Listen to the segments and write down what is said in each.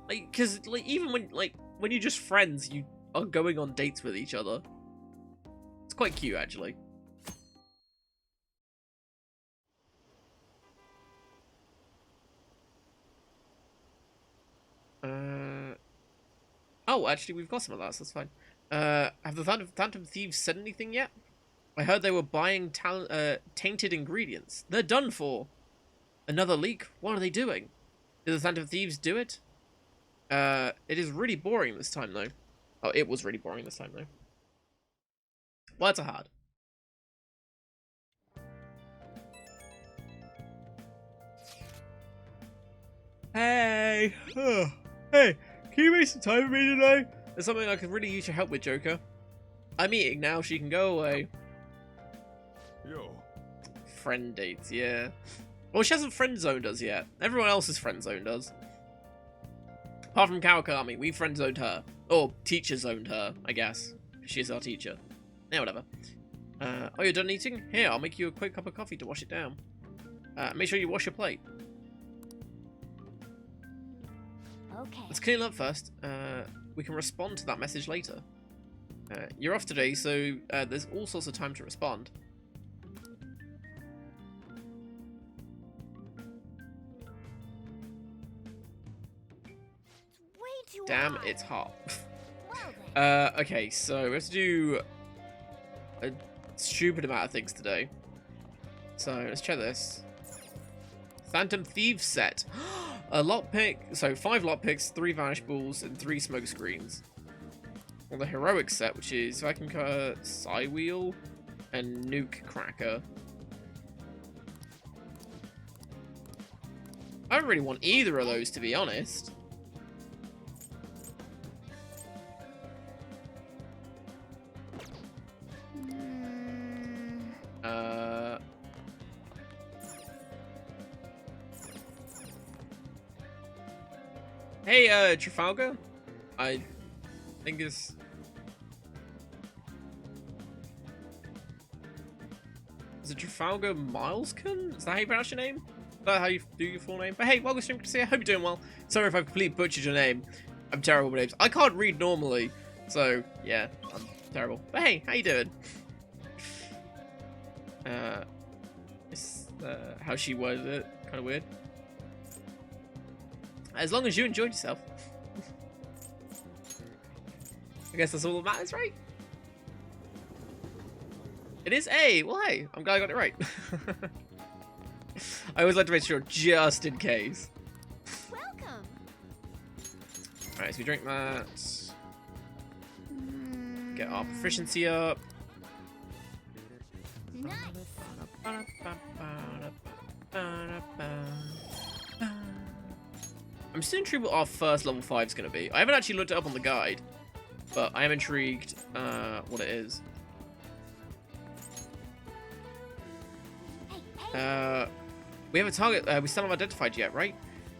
Like, because like even when you're just friends, you are going on dates with each other. It's quite cute, actually. Oh, actually, we've got some of that, so that's fine. Have the Phantom Thieves said anything yet? I heard they were buying tainted ingredients. They're done for. Another leak? What are they doing? Did the Phantom Thieves do it? It is really boring this time, though. Oh, it was really boring this time, though. Words are hard. Hey! Hey, can you make some time for me today? There's something I could really use your help with, Joker. I'm eating now, she can go away. Yo. Friend dates, yeah. Well, she hasn't friend-zoned us yet. Everyone else has friend-zoned us. Apart from Kawakami, we friend-zoned her. Or teacher-zoned her, I guess. She's our teacher. Yeah, whatever. Oh, you're done eating? Here, I'll make you a quick cup of coffee to wash it down. Make sure you wash your plate. Okay. Let's clean it up first. We can respond to that message later. You're off today, so there's all sorts of time to respond. It's way too Damn, hot. it's hot. Well then. Okay, so we have to do a stupid amount of things today. So let's check this. Phantom Thieves set. A lockpick, so 5 lockpicks, 3 vanish balls, and 3 smoke screens. Or the heroic set, which is vacuum cutter, Psy wheel, and nuke cracker. I don't really want either of those, to be honest. Hey, Trafalgar? I think it's... Is it Trafalgar Mileskin? Is that how you pronounce your name? Is that how you do your full name? But hey, welcome to stream. I hope you're doing well. Sorry if I've completely butchered your name. I'm terrible with names. I can't read normally. So, yeah, I'm terrible. But hey, how you doing? How she worded it. Kind of weird. As long as you enjoyed yourself. I guess that's all that matters, right? It is A. Well, hey, I'm glad I got it right. I always like to make sure, just in case. Welcome. Alright, so we drink that. Get our proficiency up. Nice. I'm still intrigued what our first level 5 is going to be. I haven't actually looked it up on the guide, but I am intrigued what it is. We have a target we still haven't identified yet, right?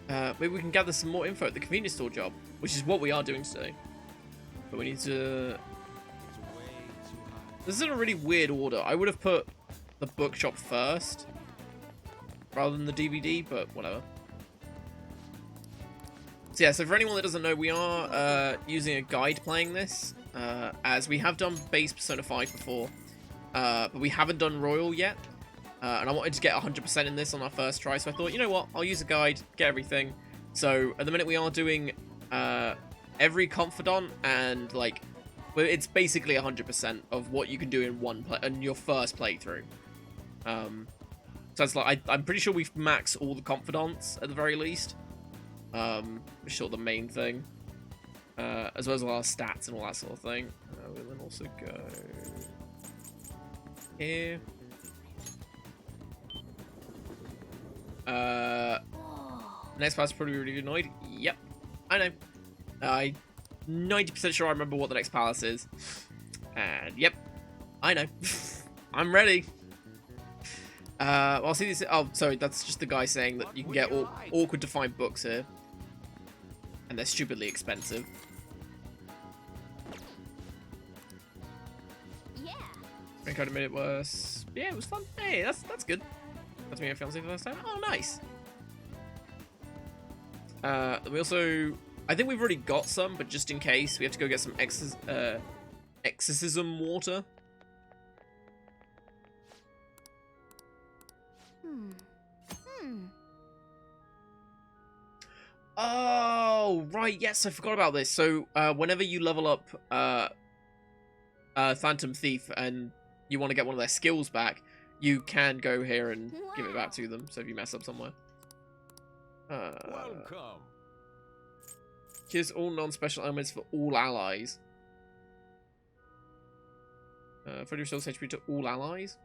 Maybe we can gather some more info at the convenience store job, which is what we are doing today. But we need to... This is in a really weird order. I would have put the bookshop first, rather than the DVD, but whatever. So yeah, so for anyone that doesn't know, we are using a guide playing this, as we have done base Persona 5 before, but we haven't done Royal yet, and I wanted to get 100% in this on our first try, so I thought, you know what, I'll use a guide, get everything. So at the minute we are doing every Confidant, and like, it's basically 100% of what you can do in your first playthrough. So it's like, I'm pretty sure we've maxed all the Confidants at the very least. Which is sort of the main thing, as well as all our stats and all that sort of thing. We'll then also go here. Next part's probably really annoyed. Yep, I know. I'm 90% sure I remember what the next palace is. And yep, I know. I'm ready. Well, I'll see this. Oh, sorry, that's just the guy saying that you can get awkward to find books here. And they're stupidly expensive. Yeah. I kind of made it worse. Yeah, it was fun. Hey, that's good. That's me and fiancé for the first time. Oh, nice. We also I think we've already got some, but just in case, we have to go get some exorcism water. Oh, right, yes, I forgot about this. So, whenever you level up Phantom Thief and you want to get one of their skills back, you can go here and give it back to them, so if you mess up somewhere. Welcome. Here's all non-special elements for all allies. 40 restores HP to all allies?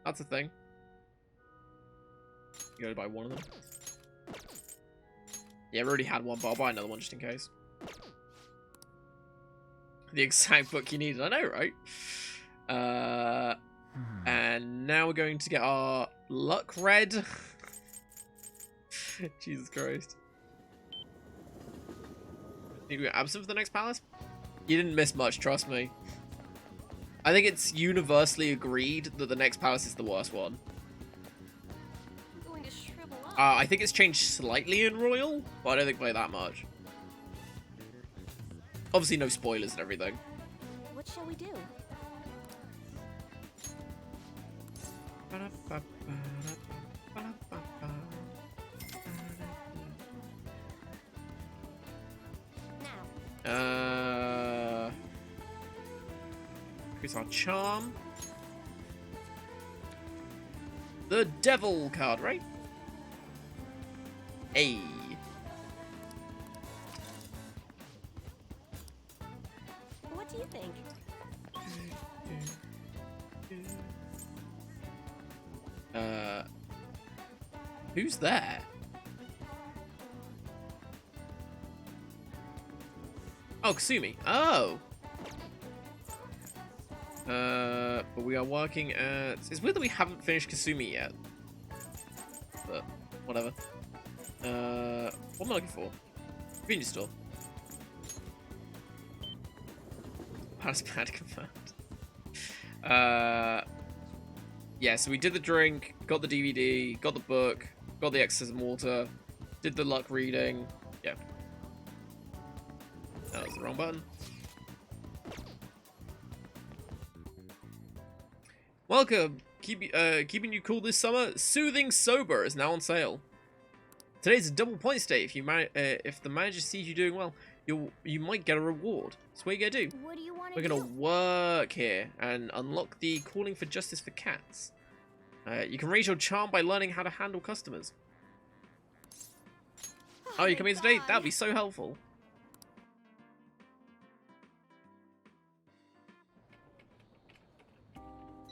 That's a thing. You gotta buy one of them. Yeah, I already had one, but I'll buy another one just in case. The exact book you needed, I know, right? And now we're going to get our luck red. Jesus Christ. Need to go absent for the next palace? You didn't miss much, trust me. I think it's universally agreed that the next palace is the worst one. I think it's changed slightly in Royal, but I don't think by that much. Obviously no spoilers and everything. What shall we do? Increase our charm. The devil card, right? Hey. What do you think? Who's there? Oh, Kasumi. Oh. But we are working at... It's weird that we haven't finished Kasumi yet. But, whatever. What am I looking for? Convenience store. Palace pad confirmed. Yeah, so we did the drink, got the DVD, got the book, got the exorcism water, did the luck reading. Yeah. That was the wrong button. Welcome! Keeping you cool this summer, Soothing Sober is now on sale. Today's a double points day. If the manager sees you doing well, you might get a reward. So what are you gonna do? What do you want to We're gonna work here and unlock the Calling for Justice for Cats. You can raise your charm by learning how to handle customers. Oh, you come in today? That'd be so helpful.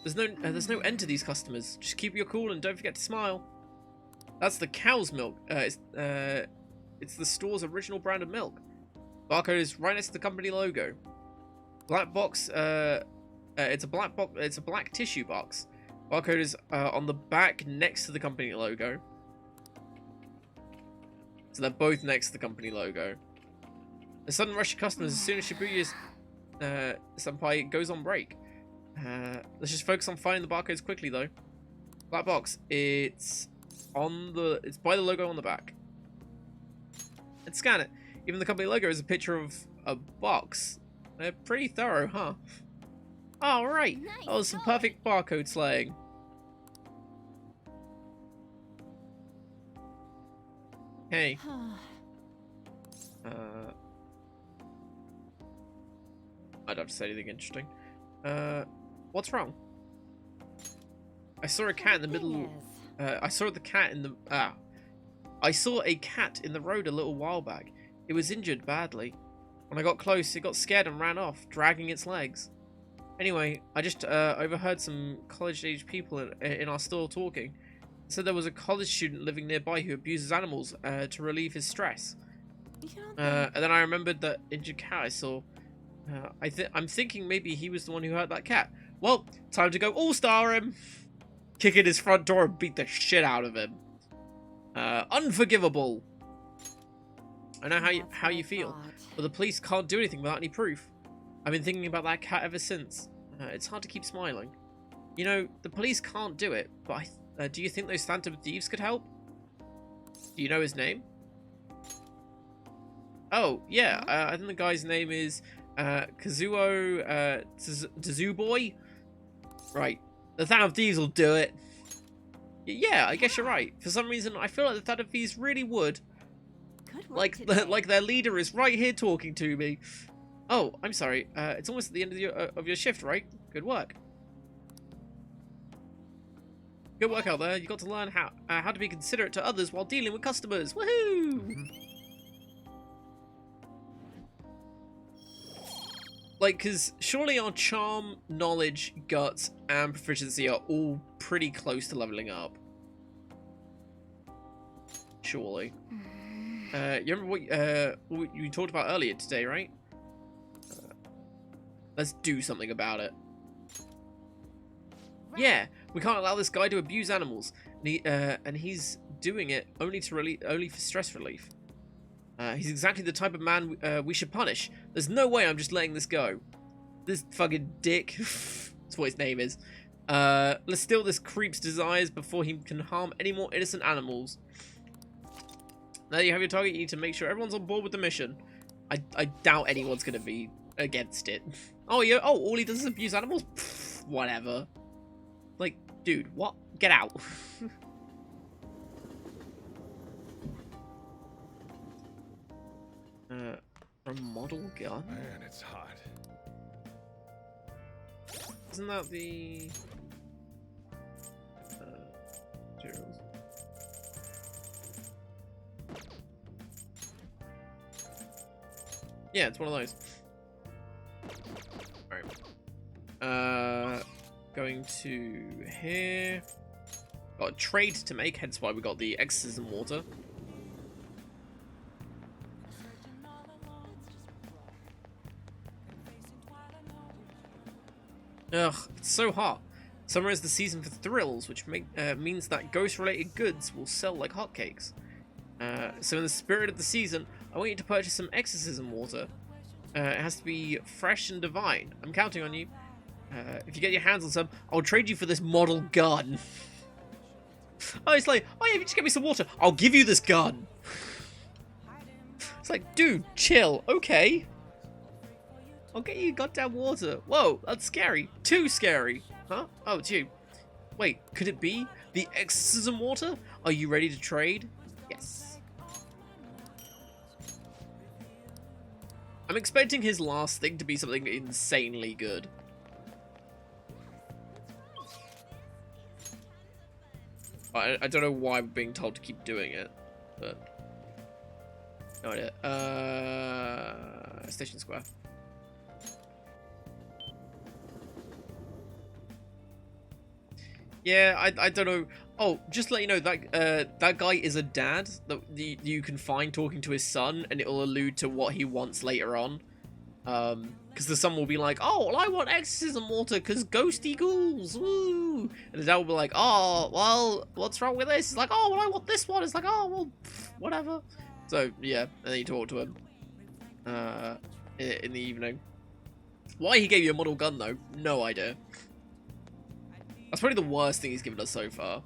There's no end to these customers. Just keep your cool and don't forget to smile. That's the cow's milk. It's the store's original brand of milk. Barcode is right next to the company logo. Black box. It's a black box. It's a black tissue box. Barcode is on the back next to the company logo. So they're both next to the company logo. The sudden rush of customers as soon as Shibuya's senpai goes on break. Let's just focus on finding the barcodes quickly though. Black box. It's by the logo on the back. And scan it. Even the company logo is a picture of a box. They're pretty thorough, huh? Oh, right. Nice That was some going. perfect barcode slaying. Hey. I don't have to say anything interesting. What's wrong? I saw a cat in the middle. I saw a cat in the road a little while back. It was injured badly. When I got close, it got scared and ran off, dragging its legs. Anyway, I just overheard some college-age people in our store talking. They said there was a college student living nearby who abuses animals to relieve his stress. And then I remembered that injured cat I saw. I'm thinking maybe he was the one who hurt that cat. Well, time to go all-star him. Kick in his front door and beat the shit out of him. Unforgivable. I know how you feel, but the police can't do anything without any proof. I've been thinking about that cat ever since. It's hard to keep smiling. You know, the police can't do it, but do you think those Phantom Thieves could help? Do you know his name? Oh, yeah, I think the guy's name is Kazuo Tsuboy. Right, the Thousand of Thieves will do it. Yeah, I guess you're right. For some reason, I feel like the Thousand of Thieves really would. Good work Like, today. like their leader is right here talking to me. Oh, I'm sorry. It's almost at the end of your shift, right? Good work. Good work out there. You got to learn how to be considerate to others while dealing with customers. Woohoo! Like, because surely our charm, knowledge, guts, and proficiency are all pretty close to leveling up. Surely. You remember what you talked about earlier today, right? Let's do something about it. Yeah, we can't allow this guy to abuse animals, and he's doing it only for stress relief. He's exactly the type of man we should punish. There's no way I'm just letting this go. This fucking dick. That's what his name is. Let's steal this creep's desires before he can harm any more innocent animals. Now you have your target, you need to make sure everyone's on board with the mission. I doubt anyone's going to be against it. Oh, yeah. Oh, all he does is abuse animals? Pfft, whatever. Like, dude, what? Get out. A model gun? Man, it's hot. Isn't that the... materials? Yeah, it's one of those. Alright. Going to here. Got a trade to make, hence why we got the exorcism water. Ugh, it's so hot. Summer is the season for thrills, which means that ghost-related goods will sell like hotcakes. So in the spirit of the season, I want you to purchase some exorcism water. It has to be fresh and divine. I'm counting on you. If you get your hands on some, I'll trade you for this model gun. Oh, it's like, oh yeah, if you just get me some water, I'll give you this gun. It's like, dude, chill, okay. I'll get you goddamn water. Whoa, that's scary. Too scary. Huh? Oh, it's you. Wait, could it be the exorcism water? Are you ready to trade? Yes. I'm expecting his last thing to be something insanely good. I don't know why I'm being told to keep doing it, but no idea. Station Square. Yeah, I don't know. Oh, just to let you know, that that guy is a dad that you can find talking to his son, and it'll allude to what he wants later on. Because the son will be like, oh, well, I want exorcism water because ghosty ghouls, woo! And the dad will be like, oh, well, what's wrong with this? It's like, oh, well, I want this one. It's like, oh, well, whatever. So, yeah, and then you talk to him in the evening. Why he gave you a model gun, though, no idea. That's probably the worst thing he's given us so far.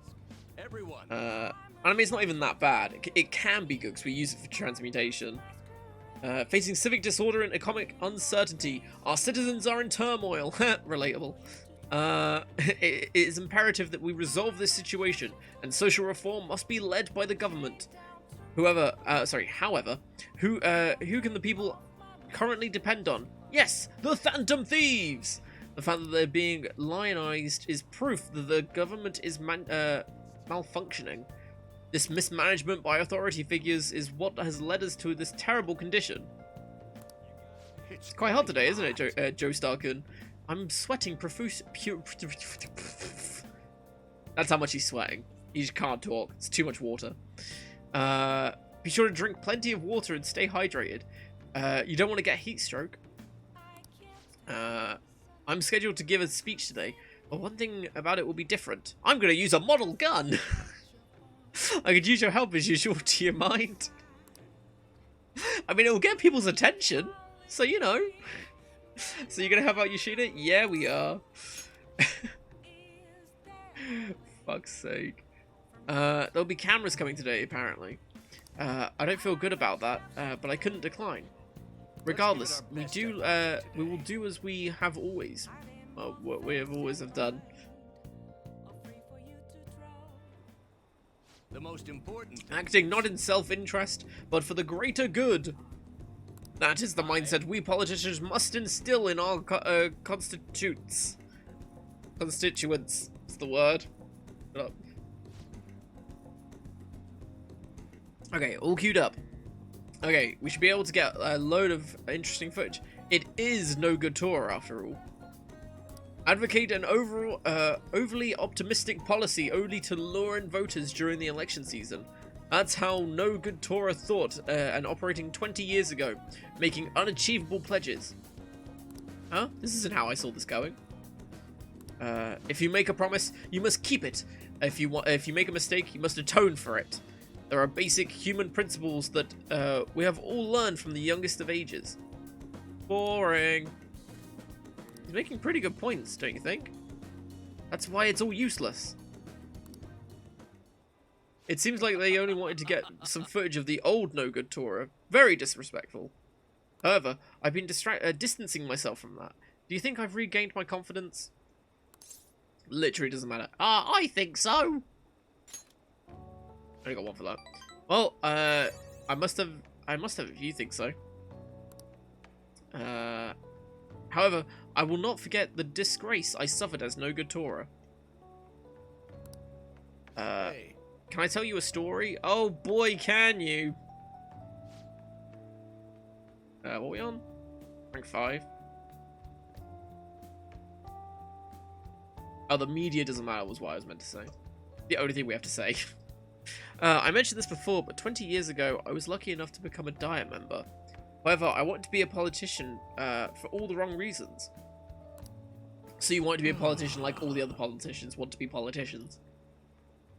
Everyone. And I mean, it's not even that bad. It can be good because we use it for transmutation. Facing civic disorder and economic uncertainty, our citizens are in turmoil. Relatable. It is imperative that we resolve this situation, and social reform must be led by the government. However, who can the people currently depend on? Yes, the Phantom Thieves! The fact that they're being lionized is proof that the government is malfunctioning. This mismanagement by authority figures is what has led us to this terrible condition. It's quite hot today, isn't it, Joe Starkin? I'm sweating profuse. That's how much he's sweating. He just can't talk. It's too much water. Be sure to drink plenty of water and stay hydrated. You don't want to get heat stroke. I'm scheduled to give a speech today, but one thing about it will be different. I'm going to use a model gun. I could use your help as usual, do you mind? I mean, it will get people's attention, so you know. So you're going to have out you shoot it? Yeah, we are. Fuck's sake. There'll be cameras coming today, apparently. I don't feel good about that, but I couldn't decline. Regardless, we will do as we have always. Well, what we have always have done. The most important Acting not in self-interest, but for the greater good. That is the mindset we politicians must instill in our constituents. Constituents. That's the word. Shut up. Okay, all queued up. Okay, we should be able to get a load of interesting footage. It is no good Torah, after all. Advocate an overly optimistic policy only to lure in voters during the election season. That's how no good Torah thought, and operating 20 years ago, making unachievable pledges. Huh? This isn't how I saw this going. If you make a promise, you must keep it. If you make a mistake, you must atone for it. There are basic human principles that we have all learned from the youngest of ages. Boring. He's making pretty good points, don't you think? That's why it's all useless. It seems like they only wanted to get some footage of the old no good Torah. Very disrespectful. However, I've been distancing myself from that. Do you think I've regained my confidence? Literally doesn't matter. I think so. Only got one for that. Well, I must have if you think so. However, I will not forget the disgrace I suffered as no good Torah. Can I tell you a story? Oh boy, can you? What are we on? Rank 5. Oh, the media doesn't matter was what I was meant to say. The only thing we have to say. I mentioned this before, but 20 years ago, I was lucky enough to become a Diet member. However, I wanted to be a politician for all the wrong reasons. So you wanted to be a politician like all the other politicians want to be politicians.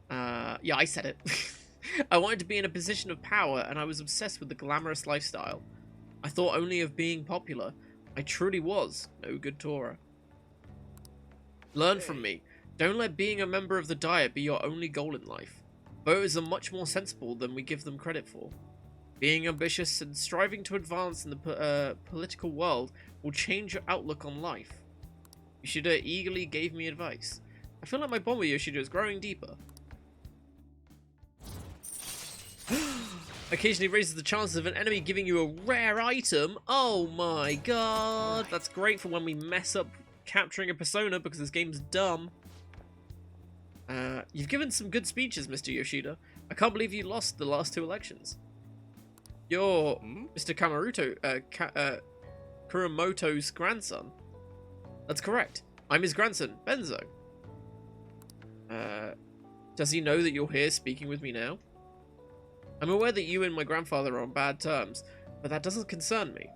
Yeah, I said it. I wanted to be in a position of power, and I was obsessed with the glamorous lifestyle. I thought only of being popular. I truly was no good Torah. Learn from me. Don't let being a member of the Diet be your only goal in life. Voters are much more sensible than we give them credit for. Being ambitious and striving to advance in the political world will change your outlook on life. Yoshida eagerly gave me advice. I feel like my bond with Yoshida is growing deeper. Occasionally raises the chances of an enemy giving you a rare item. Oh my god. That's great for when we mess up capturing a persona because this game's dumb. You've given some good speeches, Mr. Yoshida. I can't believe you lost the last 2 elections. You're Mr. Kuramoto's grandson. That's correct. I'm his grandson, Benzo. Does he know that you're here speaking with me now? I'm aware that you and my grandfather are on bad terms, but that doesn't concern me.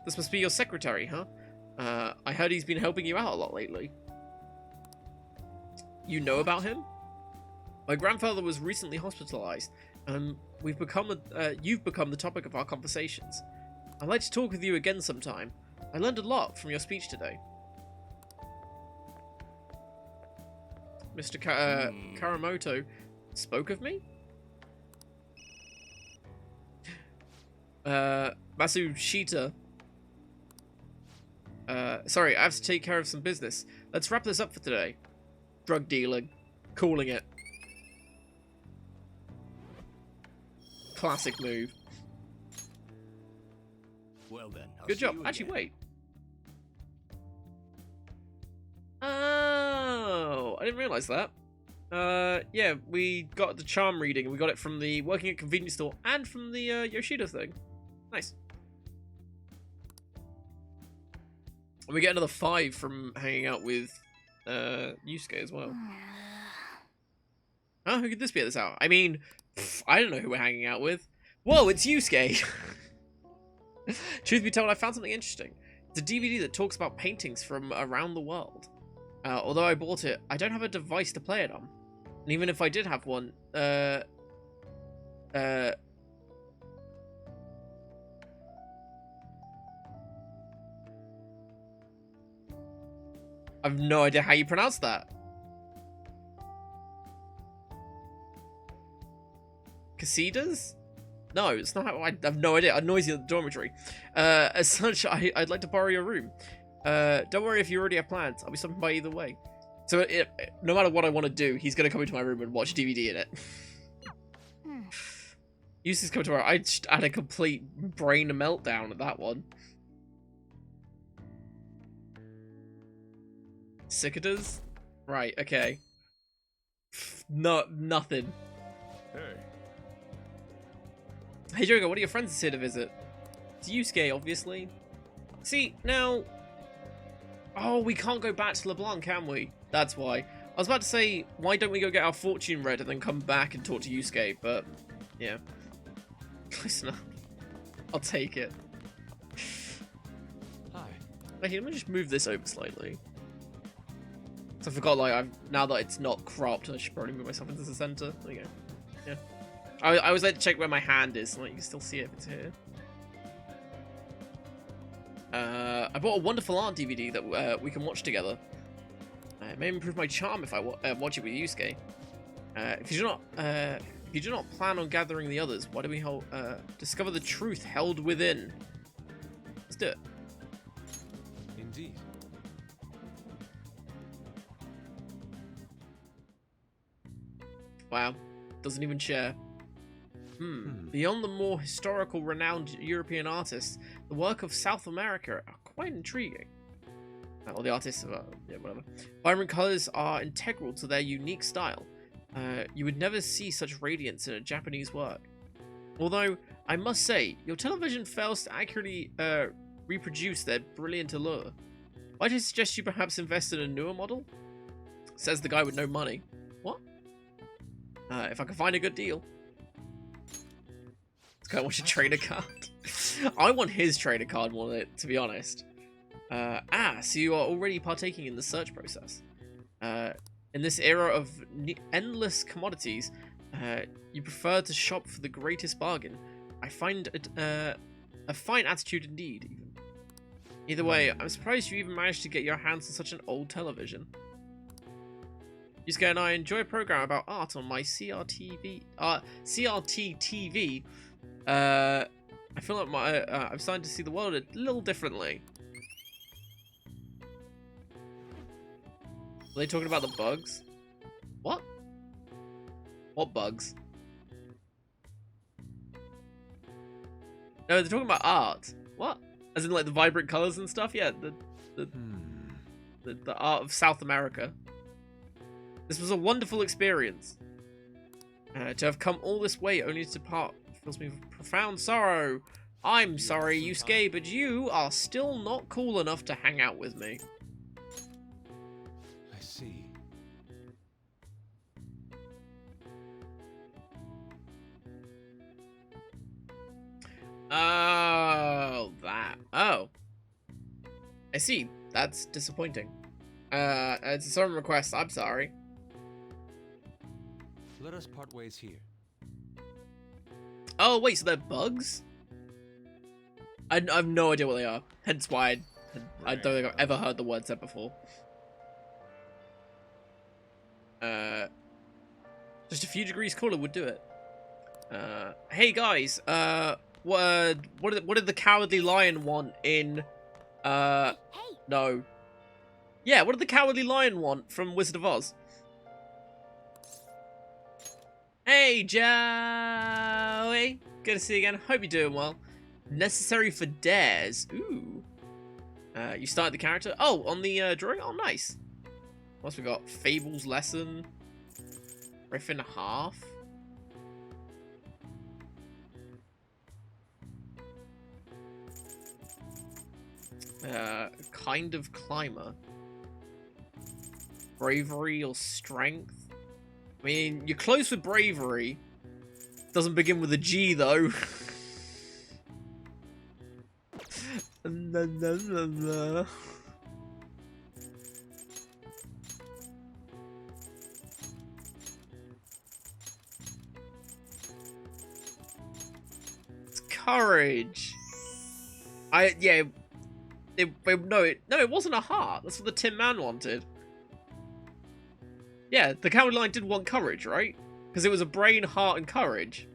This must be your secretary, huh? I heard he's been helping you out a lot lately. You know about him? My grandfather was recently hospitalized, and you've become the topic of our conversations. I'd like to talk with you again sometime. I learned a lot from your speech today. Mr. Karamoto spoke of me? Masushita. Sorry, I have to take care of some business. Let's wrap this up for today. Drug dealing. Calling it. Classic move. Well then, Good job. Actually, wait. Oh, I didn't realize that. Yeah, we got the charm reading. We got it from the working at convenience store and from the Yoshida thing. Nice. We get another 5 from hanging out with Yusuke as well. Oh, who could this be at this hour? I mean, I don't know who we're hanging out with. Whoa, it's Yusuke! Truth be told, I found something interesting. It's a DVD that talks about paintings from around the world. Although I bought it, I don't have a device to play it on. And even if I did have one, I've no idea how you pronounce that. Casitas? No, it's not how I have no idea. I'm noisy at the dormitory. As such, I'd like to borrow your room. Don't worry if you already have plans. I'll be stopping by either way. So no matter what I want to do, he's going to come into my room and watch DVD in it. Uses come tomorrow. I just had a complete brain meltdown at that one. Cicadas? Right, okay. No, nothing. Hey. Hey Jogo, what are your friends here to visit? It's Yusuke, obviously. See, now... Oh, we can't go back to LeBlanc, can we? That's why. I was about to say, why don't we go get our fortune read and then come back and talk to Yusuke, but... Yeah. Close enough. I'll take it. Hi. Okay, let me just move this over slightly. So I forgot, like, now that it's not cropped, I should probably move myself into the center. There you go. Yeah. I always like to check where my hand is, so like, you can still see it if it's here. I bought a wonderful art DVD that we can watch together. It may improve my charm if I watch it with Yusuke. If you do not plan on gathering the others, why don't we discover the truth held within? Let's do it. Indeed. Wow, doesn't even share. Beyond the more historical renowned European artists, the work of South America are quite intriguing. Or the artists of, yeah, whatever. Vibrant colors are integral to their unique style. You would never see such radiance in a Japanese work. Although, I must say, your television fails to accurately reproduce their brilliant allure. Might I suggest you perhaps invest in a newer model? Says the guy with no money. What? If I can find a good deal. This guy wants a trader card. I want his trader card more than it, to be honest. So you are already partaking in the search process. In this era of endless commodities, you prefer to shop for the greatest bargain. I find it a fine attitude indeed, even. Either way, I'm surprised you even managed to get your hands on such an old television. Yusuke and I enjoy a program about art on my CRT TV. I feel like I'm starting to see the world a little differently. Are they talking about the bugs? What? What bugs? No, they're talking about art. What? As in like the vibrant colors and stuff? Yeah, the art of South America. This was a wonderful experience. To have come all this way only to part fills me with profound sorrow. I'm sorry, Yusuke, but you are still not cool enough to hang out with me. I see. Oh, that. Oh. I see. That's disappointing. It's a certain request. I'm sorry. Let us part ways here. Oh, wait, so they're bugs? I have no idea what they are. Hence why I don't think I've ever heard the word said before. Just a few degrees cooler would do it. Hey guys, what did the Cowardly Lion want in, Hey, no. Yeah, what did the Cowardly Lion want from Wizard of Oz? Hey, Joey! Good to see you again. Hope you're doing well. Necessary for dares. Ooh. You started the character. Oh, on the drawing? Oh, nice. What else we got? Fables lesson. Riff and a half. Kind of climber. Bravery or strength. I mean, you're close with bravery. Doesn't begin with a G, though. It's courage. Yeah. No, it wasn't a heart. That's what the Tin Man wanted. Yeah, the Cowardly Lion did want courage, right? Because it was a brain, heart, and courage.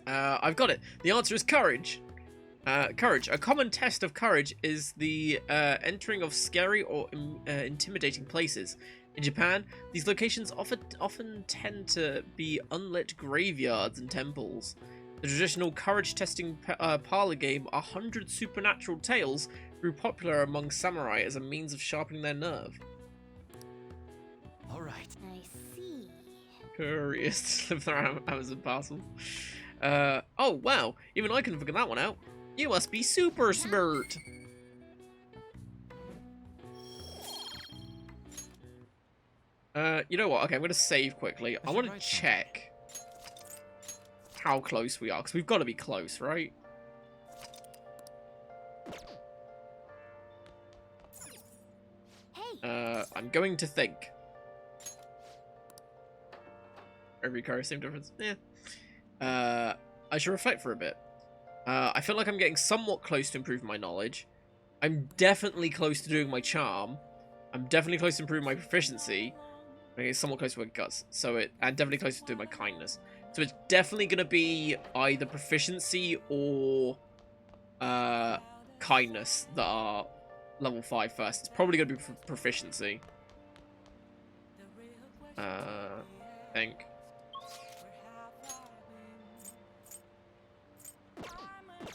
I've got it. The answer is courage. Courage. A common test of courage is the entering of scary or intimidating places. In Japan, these locations often tend to be unlit graveyards and temples. The traditional courage-testing parlor game 100 Supernatural Tales grew popular among samurai as a means of sharpening their nerve. All right. I see. Curious to slip through Amazon parcel. Oh wow, even I can figure that one out. You must be super smart. You know what? Okay, I'm gonna save quickly. I want to check how close we are, because we've got to be close, right? Hey. I'm going to think. Every car, same difference. Yeah. I should reflect for a bit. I feel like I'm getting somewhat close to improving my knowledge. I'm definitely close to doing my charm. I'm definitely close to improving my proficiency. Okay, somewhat close to my guts. And definitely close to doing my kindness. So it's definitely gonna be either proficiency or kindness that are level 5 first. It's probably gonna be proficiency. I think.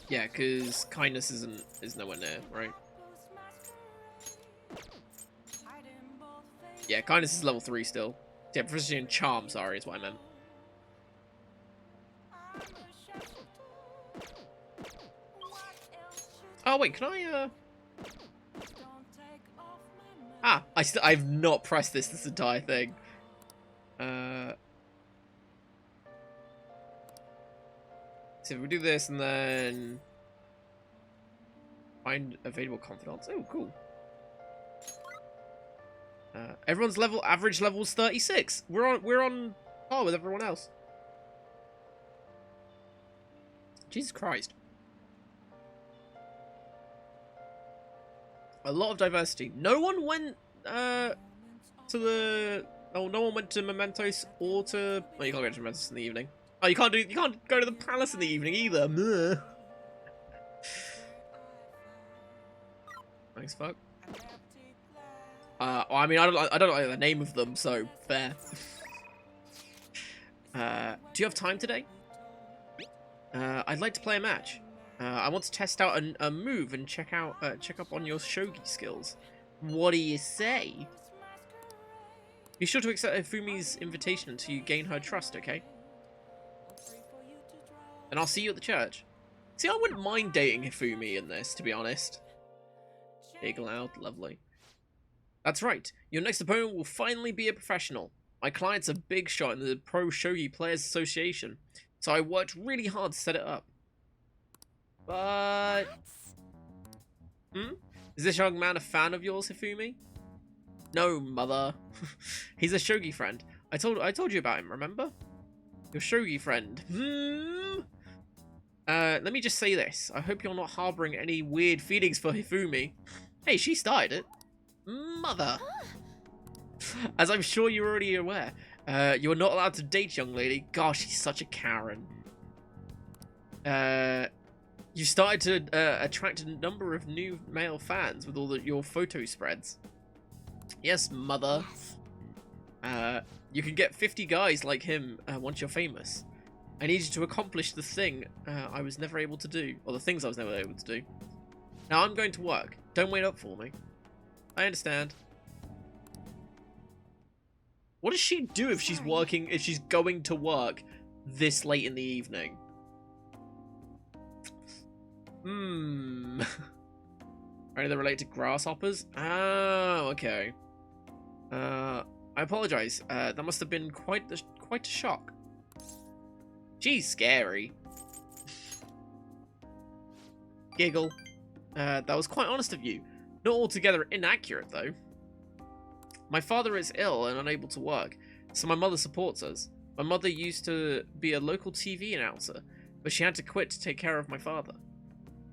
Yeah, because kindness is nowhere near, right? Yeah, kindness is level 3 still. Yeah, proficiency and charm, sorry, is what I meant. Oh wait, can I I've not pressed this entire thing. So if we do this and then find available confidants. Oh, cool. Everyone's average level is 36. We're on par with everyone else. Jesus Christ. A lot of diversity. No one went no one went to Mementos or to. Oh, you can't go to Mementos in the evening. Oh, you can't go to the palace in the evening either. Meh. Thanks, fuck. Well, I mean, I don't like the name of them, so fair. Do you have time today? I'd like to play a match. I want to test out a move and check up on your shogi skills. What do you say? Be sure to accept Ifumi's invitation until you gain her trust, okay? And I'll see you at the church. See, I wouldn't mind dating Hifumi in this, to be honest. Big, loud, lovely. That's right. Your next opponent will finally be a professional. My client's a big shot in the Pro Shogi Players Association, so I worked really hard to set it up. But... Is this young man a fan of yours, Hifumi? No, mother. He's a shogi friend. I told you about him, remember? Your shogi friend. Let me just say this. I hope you're not harboring any weird feelings for Hifumi. Hey, she started it. Mother. As I'm sure you're already aware, you are not allowed to date, young lady. Gosh, she's such a Karen. You started to attract a number of new male fans with all your photo spreads. Yes, mother. Yes. You can get 50 guys like him once you're famous. I need you to accomplish the thing I was never able to do, or the things I was never able to do. Now I'm going to work. Don't wait up for me. I understand. What does she do if she's working, if she's going to work this late in the evening? Are they related to grasshoppers? Oh, okay. I apologize. That must have been quite a shock. Geez, scary. Giggle. That was quite honest of you. Not altogether inaccurate, though. My father is ill and unable to work, so my mother supports us. My mother used to be a local TV announcer, but she had to quit to take care of my father.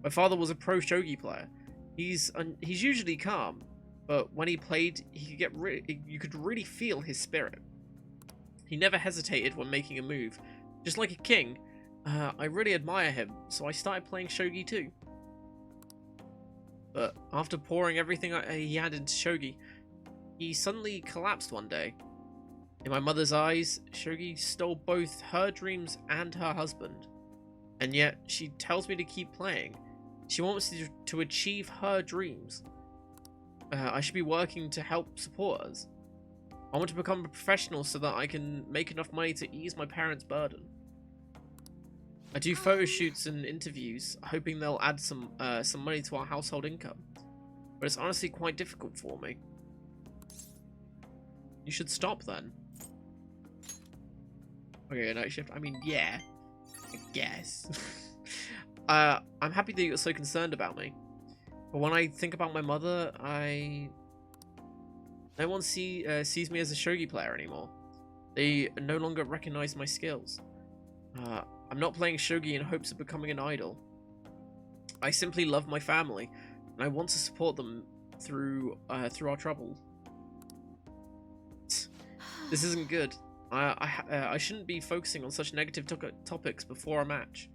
My father was a pro shogi player. He's usually calm, but when he played, you could really feel his spirit. He never hesitated when making a move. Just like a king, I really admire him, so I started playing shogi too. But after pouring everything he had into shogi, he suddenly collapsed one day. In my mother's eyes, shogi stole both her dreams and her husband. And yet, she tells me to keep playing. She wants me to achieve her dreams. I should be working to help support us. I want to become a professional so that I can make enough money to ease my parents' burden. I do photo shoots and interviews, hoping they'll add some money to our household income. But it's honestly quite difficult for me. You should stop then. Okay, night shift. I mean, yeah. I guess. I'm happy that you're so concerned about me. But when I think about my mother, no one sees me as a shogi player anymore. They no longer recognize my skills. I'm not playing shogi in hopes of becoming an idol. I simply love my family, and I want to support them through our trouble. This isn't good. I shouldn't be focusing on such negative topics before a match.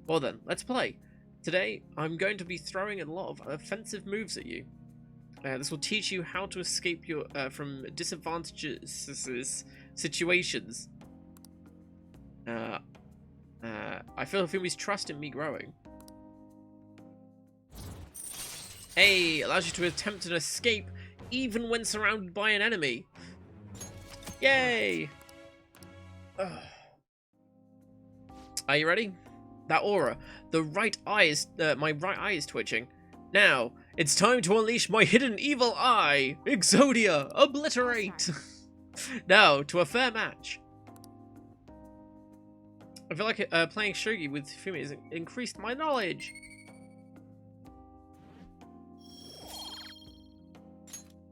Well then, let's play. Today, I'm going to be throwing a lot of offensive moves at you. This will teach you how to escape from disadvantages situations. I feel Fumi's trust in me growing. Hey, allows you to attempt an escape even when surrounded by an enemy. Yay! Ugh. Are you ready? That aura. My right eye is twitching. Now, it's time to unleash my hidden evil eye! Exodia! Obliterate! Now, to a fair match. I feel like playing shogi with Fumi has increased my knowledge.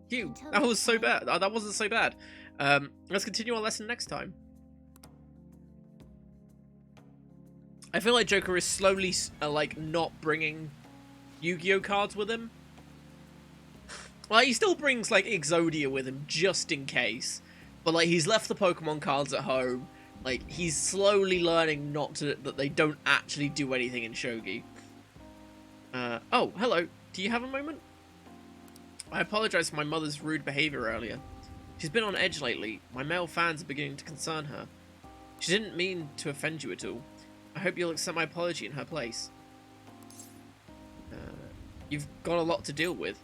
Phew, that was so bad. That wasn't so bad. Let's continue our lesson next time. I feel like Joker is slowly like not bringing Yu-Gi-Oh cards with him. Like, he still brings like Exodia with him just in case, but like he's left the Pokemon cards at home. Like, he's slowly learning that they don't actually do anything in shogi. Oh, hello. Do you have a moment? I apologize for my mother's rude behavior earlier. She's been on edge lately. My male fans are beginning to concern her. She didn't mean to offend you at all. I hope you'll accept my apology in her place. You've got a lot to deal with.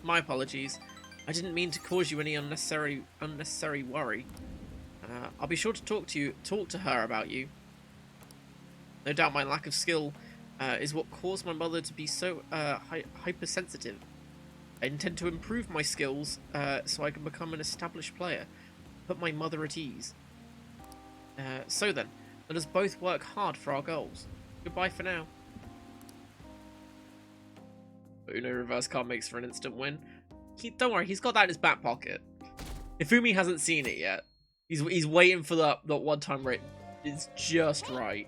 My apologies. I didn't mean to cause you any unnecessary worry. I'll be sure to talk to her about you. No doubt my lack of skill is what caused my mother to be so hypersensitive. I intend to improve my skills so I can become an established player. Put my mother at ease. So then, let us both work hard for our goals. Goodbye for now. Uno reverse card makes for an instant win. Don't worry, he's got that in his back pocket. Ifumi hasn't seen it yet. He's waiting for that one time rate. It's just right.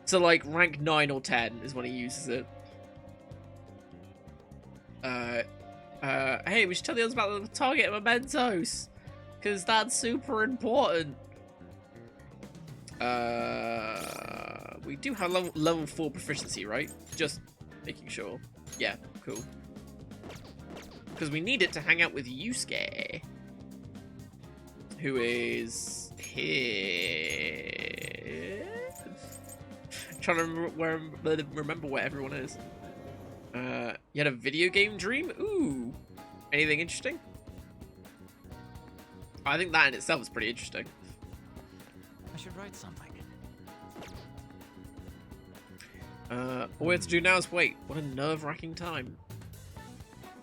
So like rank 9 or 10 is when he uses it. Hey, we should tell the others about the target mementos, because that's super important. We do have level 4 proficiency, right? Just making sure. Yeah, cool. Because we need it to hang out with Yusuke, who is here. Trying to remember where everyone is. You had a video game dream? Ooh. Anything interesting? I think that in itself is pretty interesting. I should write something. All we have to do now is wait. What a nerve-wracking time.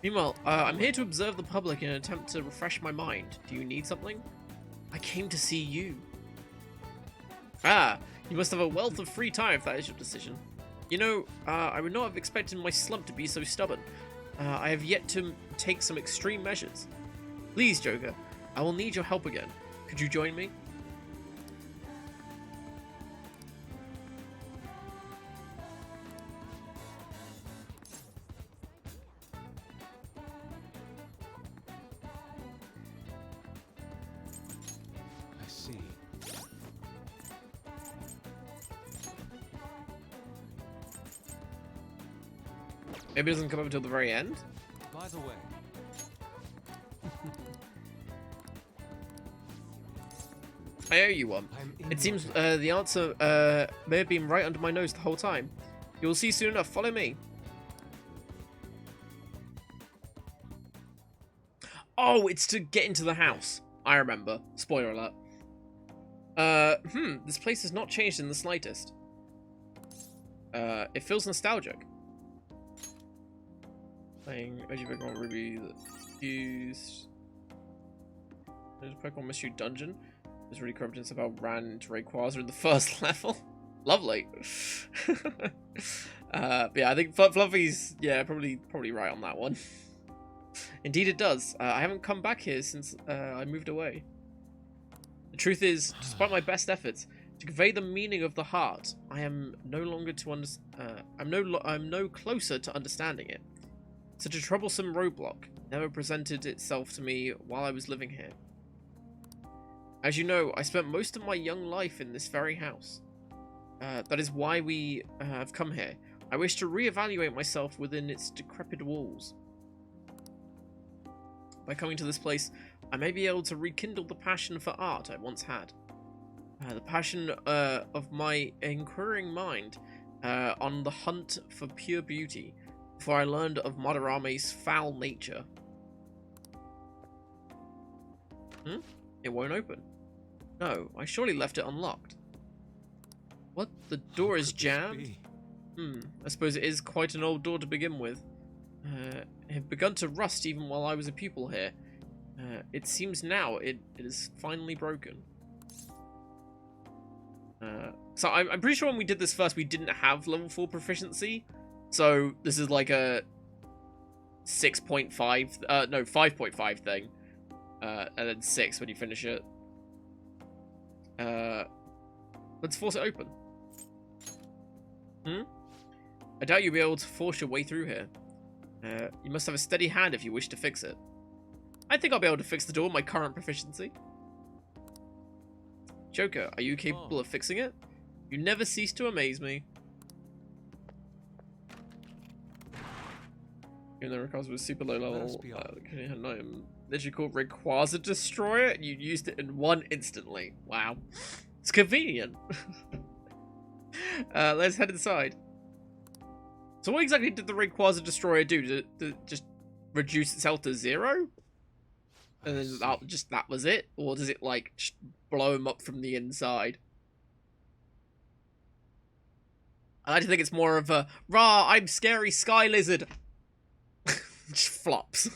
Meanwhile, I'm here to observe the public in an attempt to refresh my mind. Do you need something? I came to see you. Ah, you must have a wealth of free time if that is your decision. You know, I would not have expected my slump to be so stubborn. I have yet to take some extreme measures. Please, Joker, I will need your help again. Could you join me? Maybe it doesn't come up until the very end? By the way, I owe you one. I'm in It seems your the answer may have been right under my nose the whole time. You'll see soon enough. Follow me. Oh, it's to get into the house. I remember. Spoiler alert. This place has not changed in the slightest. It feels nostalgic. Playing OG Pokemon Ruby, the used. There's a Pokemon Mystery Dungeon. There's really confidence about ran into Rayquaza in the first level. Lovely. But yeah, I think Fluffy's probably right on that one. Indeed, it does. I haven't come back here since I moved away. The truth is, despite my best efforts to convey the meaning of the heart, I am no longer to I'm no closer to understanding it. Such a troublesome roadblock never presented itself to me while I was living here. As you know, I spent most of my young life in this very house. That is why we have come here. I wish to reevaluate myself within its decrepit walls. By coming to this place, I may be able to rekindle the passion for art I once had. The passion of my inquiring mind on the hunt for pure beauty, before I learned of Madarame's foul nature. It won't open. No, I surely left it unlocked. What? The door is jammed? I suppose it is quite an old door to begin with. It had begun to rust even while I was a pupil here. It seems now it is finally broken. So I'm pretty sure when we did this first, we didn't have level 4 proficiency. So this is like a 6.5, no, 5.5 thing. And then 6 when you finish it. Let's force it open. I doubt you'll be able to force your way through here. You must have a steady hand if you wish to fix it. I think I'll be able to fix the door with my current proficiency. Joker, are you capable of fixing it? You never cease to amaze me. Even though Rayquaza was super low level, literally called Rayquaza Destroyer, and you used it in one instantly. Wow. It's convenient. Let's head inside. So what exactly did the Rayquaza Destroyer do? Did it just reduce itself to 0? And then that was it? Or does it, like, just blow him up from the inside? I like to think it's more of a, rah, I'm scary sky lizard. Just flops.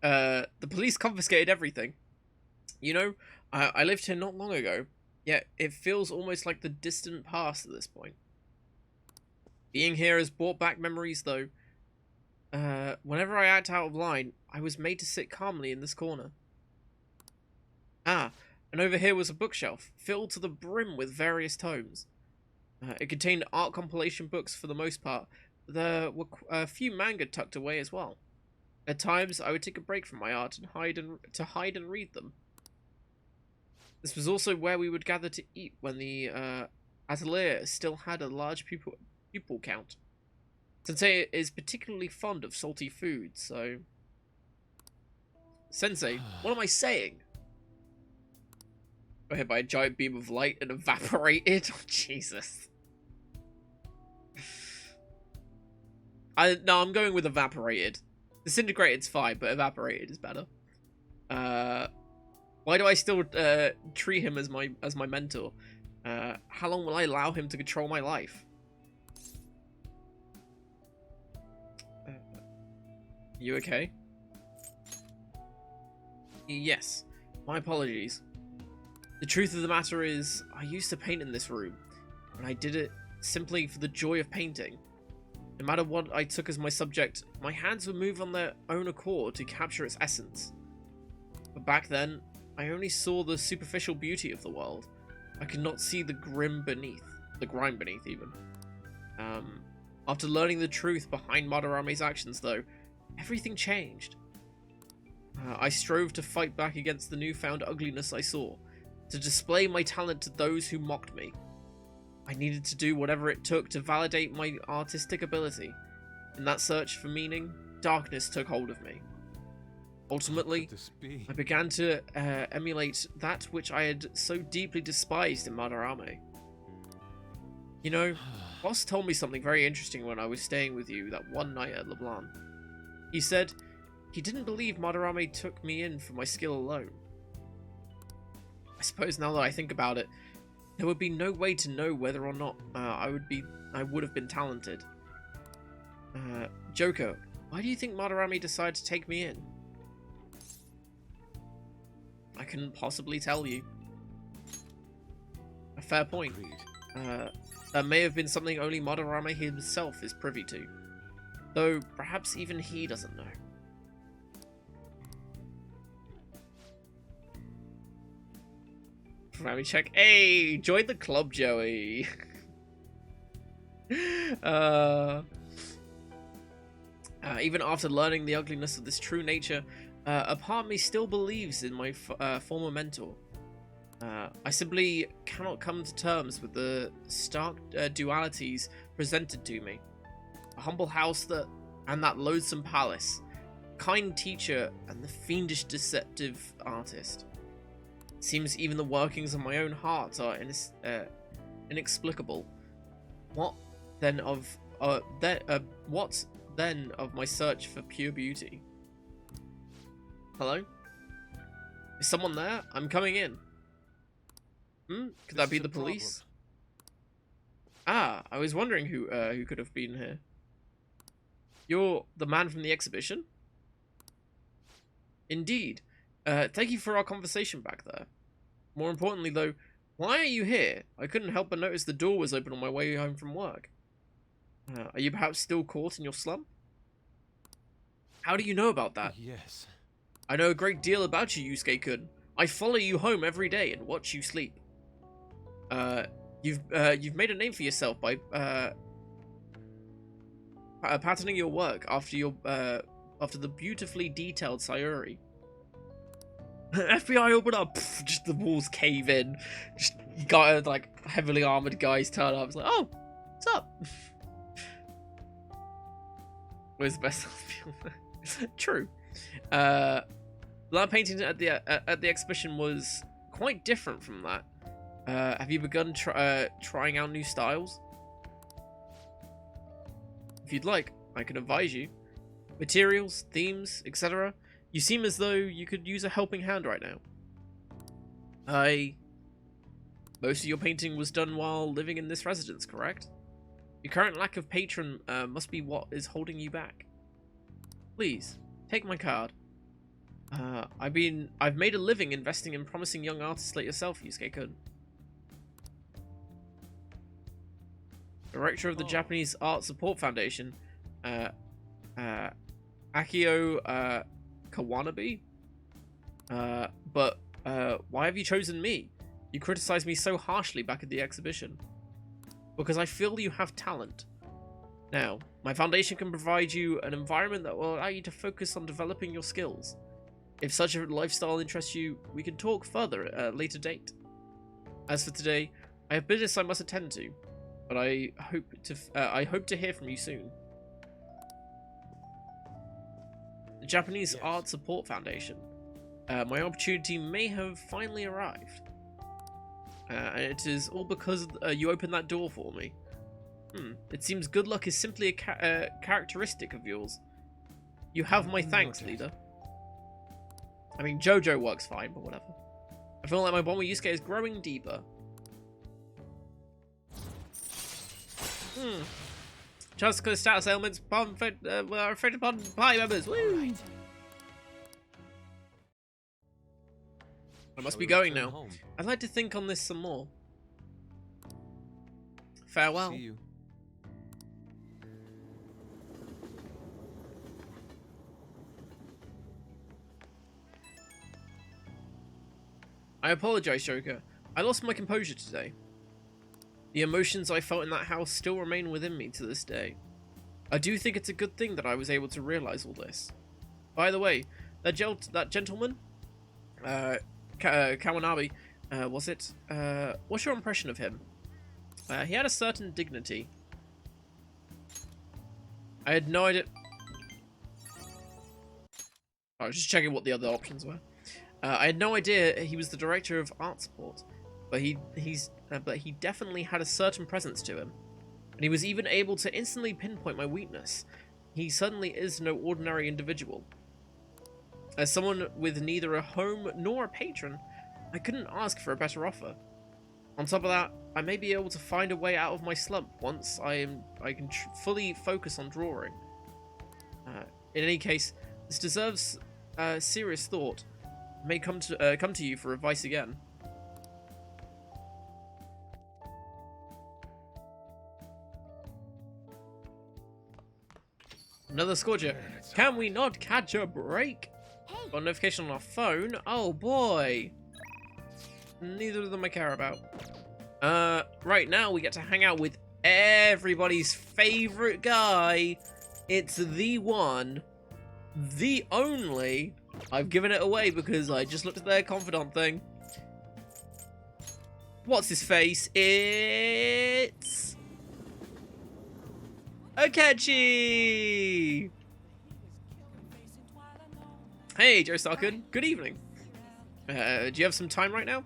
The police confiscated everything. You know, I lived here not long ago, yet it feels almost like the distant past at this point. Being here has brought back memories, though. Whenever I act out of line, I was made to sit calmly in this corner. Ah, and over here was a bookshelf, filled to the brim with various tomes. It contained art compilation books for the most part. There were a few manga tucked away as well. At times, I would take a break from my art and hide and read them. This was also where we would gather to eat when the atelier still had a large pupil count. Sensei is particularly fond of salty food, so... Sensei, what am I saying? Got hit by a giant beam of light and evaporated? Oh, Jesus. No, I'm going with evaporated. Disintegrated's fine, but evaporated is better. Why do I still treat him as my mentor? How long will I allow him to control my life? You okay? Yes. My apologies. The truth of the matter is, I used to paint in this room, and I did it simply for the joy of painting. No matter what I took as my subject, my hands would move on their own accord to capture its essence. But back then, I only saw the superficial beauty of the world. I could not see the grime beneath even. After learning the truth behind Madarame's actions, though, everything changed. I strove to fight back against the newfound ugliness I saw, to display my talent to those who mocked me. I needed to do whatever it took to validate my artistic ability. In that search for meaning, darkness took hold of me. Ultimately, Could this be? I began to emulate that which I had so deeply despised in Madarame. You know, Boss told me something very interesting when I was staying with you that one night at Leblanc. He said he didn't believe Madarame took me in for my skill alone. I suppose now that I think about it, there would be no way to know whether or not I would have been talented. Joko, why do you think Madarame decided to take me in? I couldn't possibly tell you. A fair point. Agreed. That may have been something only Madarame himself is privy to. Though, perhaps even he doesn't know. Let me check. Hey, join the club, Joey. Even after learning the ugliness of this true nature, a part of me still believes in my former mentor. I simply cannot come to terms with the stark dualities presented to me. A humble house and that loathsome palace. Kind teacher and the fiendish deceptive artist. It seems even the workings of my own heart are inexplicable. What then of my search for pure beauty? Hello? Is someone there? I'm coming in. Could that be the police? Ah, I was wondering who could have been here. You're the man from the exhibition? Indeed. Thank you for our conversation back there. More importantly, though, why are you here? I couldn't help but notice the door was open on my way home from work. Are you perhaps still caught in your slump? How do you know about that? Yes. I know a great deal about you, Yusuke-kun. I follow you home every day and watch you sleep. You've made a name for yourself by patterning your work after the beautifully detailed Sayuri. FBI, open up! Pff, just the walls cave in. Just like heavily armored guys turn up. It's like, oh, what's up? Where's the best True. That painting at the exhibition was quite different from that. Have you begun trying out new styles? If you'd like, I can advise you. Materials, themes, etc. You seem as though you could use a helping hand right now. Most of your painting was done while living in this residence, correct? Your current lack of patron must be what is holding you back. Please, take my card. I've made a living investing in promising young artists like yourself, Yusuke-kun. Director of the Japanese Art Support Foundation, Akio Kawanabe? But why have you chosen me? You criticized me so harshly back at the exhibition. Because I feel you have talent. Now, my foundation can provide you an environment that will allow you to focus on developing your skills. If such a lifestyle interests you, we can talk further at a later date. As for today, I have business I must attend to, but I hope to hear from you soon. The Japanese Art Support Foundation. My opportunity may have finally arrived. And it is all because you opened that door for me. It seems good luck is simply a characteristic of yours. You have my thanks, leader. I mean, Jojo works fine, but whatever. I feel like my bond with Yusuke is growing deeper. Just because status ailments are affected upon party members. Woo! Right. I must Shall be we going return now. home? I'd like to think on this some more. Farewell. See you. I apologize, Joker. I lost my composure today. The emotions I felt in that house still remain within me to this day. I do think it's a good thing that I was able to realize all this. By the way, that gentleman, Kawanabe, was it? What's your impression of him? He had a certain dignity. I had no idea. I was just checking what the other options were. I had no idea he was the director of art support, but he definitely had a certain presence to him, and he was even able to instantly pinpoint my weakness. He certainly is no ordinary individual. As someone with neither a home nor a patron, I couldn't ask for a better offer. On top of that, I may be able to find a way out of my slump once I can fully focus on drawing. In any case, this deserves serious thought. I may come to you for advice again. Another scorcher. Can we not catch a break? Got a notification on our phone. Oh boy. Neither of them I care about. Right now we get to hang out with everybody's favorite guy. It's the one, the only. I've given it away because I just looked at their confidant thing. What's his face? It's Akechi! Hey, Joe Starkun. Good evening. Do you have some time right now?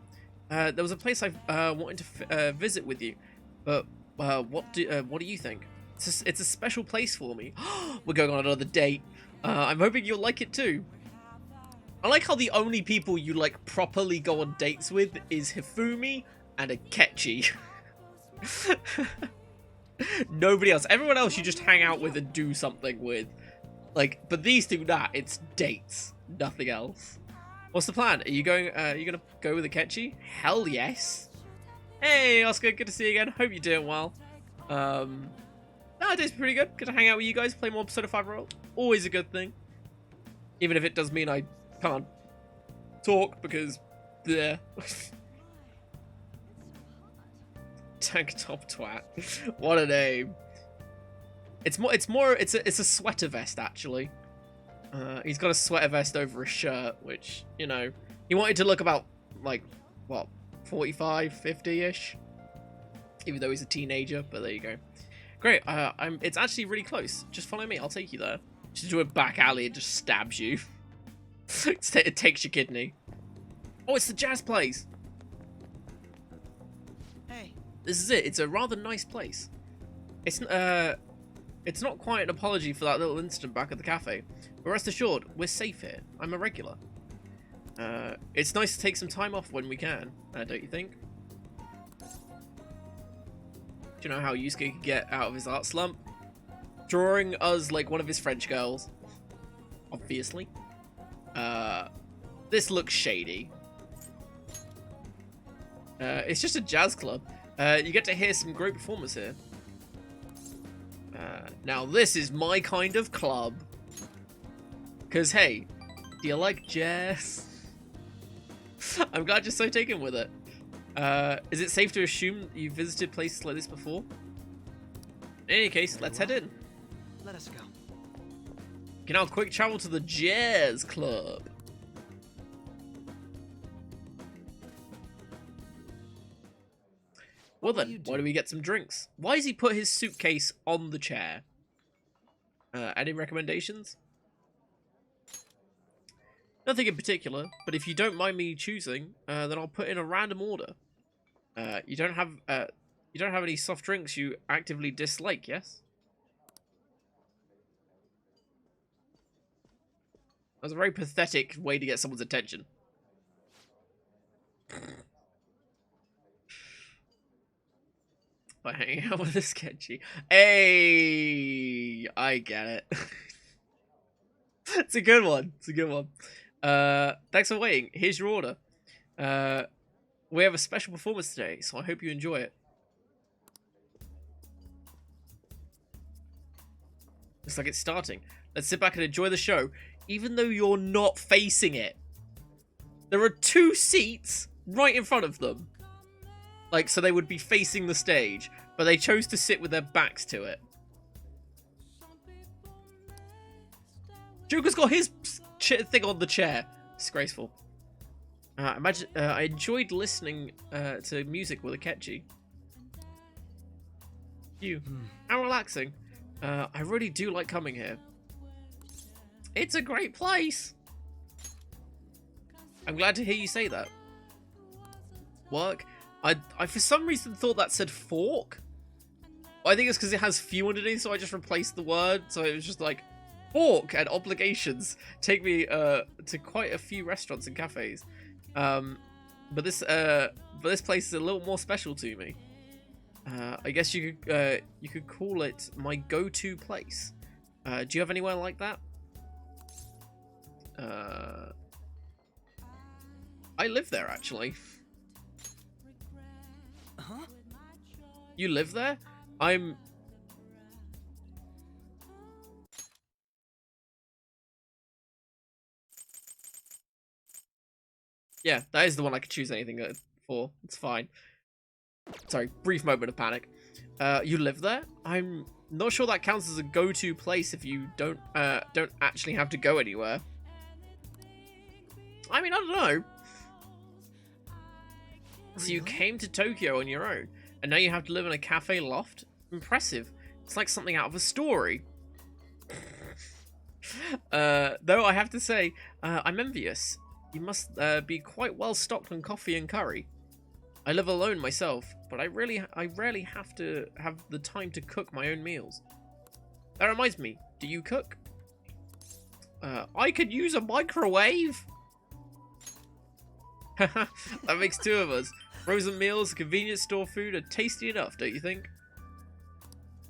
There was a place I wanted to visit with you, but what do you think? It's a special place for me. We're going on another date. I'm hoping you'll like it too. I like how the only people you like properly go on dates with is Hifumi and Akechi. Nobody else. Everyone else you just hang out with and do something with. Like, but these two, it's dates. Nothing else. What's the plan? Are you gonna go with Akechi? Hell yes. Hey, Oscar, good to see you again. Hope you're doing well. It's pretty good. Good to hang out with you guys, play more Persona 5 Royal. Always a good thing. Even if it does mean I can't talk because bleh. Tank top twat. What a name. It's a sweater vest actually. He's got a sweater vest over a shirt, which, you know, he wanted to look about like what, 45, 50-ish. Even though he's a teenager, but there you go. Great. It's actually really close. Just follow me. I'll take you there. Just do a back alley and just stabs you. It takes your kidney. Oh, it's the jazz place. Hey. This is it. It's a rather nice place. It's not quite an apology for that little incident back at the cafe, but rest assured, we're safe here. I'm a regular. It's nice to take some time off when we can, don't you think? Do you know how Yusuke could get out of his art slump? Drawing us like one of his French girls. Obviously. This looks shady. It's just a jazz club. You get to hear some great performers here. Now this is my kind of club. Cause hey, do you like jazz? I'm glad you're so taken with it. Is it safe to assume you've visited places like this before? In any case, let's head in. Let us go. You can now quick travel to the jazz club. Well then, why do we get some drinks? Why has he put his suitcase on the chair? Any recommendations? Nothing in particular, but if you don't mind me choosing, then I'll put in a random order. You don't have any soft drinks you actively dislike, yes? That's a very pathetic way to get someone's attention. By hanging out with a sketchy. Hey, I get it. It's a good one. It's a good one. Thanks for waiting. Here's your order. We have a special performance today, so I hope you enjoy it. Looks like it's starting. Let's sit back and enjoy the show, even though you're not facing it. There are 2 seats right in front of them. Like, so they would be facing the stage, but they chose to sit with their backs to it. Joker's got his thing on the chair. Disgraceful. I enjoyed listening to music with Akechi. You. How relaxing. I really do like coming here. It's a great place. I'm glad to hear you say that. Work? I for some reason thought that said fork. I think it's because it has few underneath, so I just replaced the word. So it was just like, fork and obligations take me to quite a few restaurants and cafes. But this place is a little more special to me. I guess you could call it my go-to place. Do you have anywhere like that? I live there, actually. Huh? You live there? Yeah, that is the one I could choose anything for. It's fine. Sorry, brief moment of panic. You live there? I'm not sure that counts as a go-to place if you don't actually have to go anywhere. I mean, I don't know. So you came to Tokyo on your own, and now you have to live in a cafe loft? Impressive. It's like something out of a story. Though I have to say, I'm envious. You must be quite well stocked on coffee and curry. I live alone myself, but I rarely have to have the time to cook my own meals. That reminds me, do you cook? I could use a microwave. That makes two of us. Frozen meals, convenience store food are tasty enough, don't you think?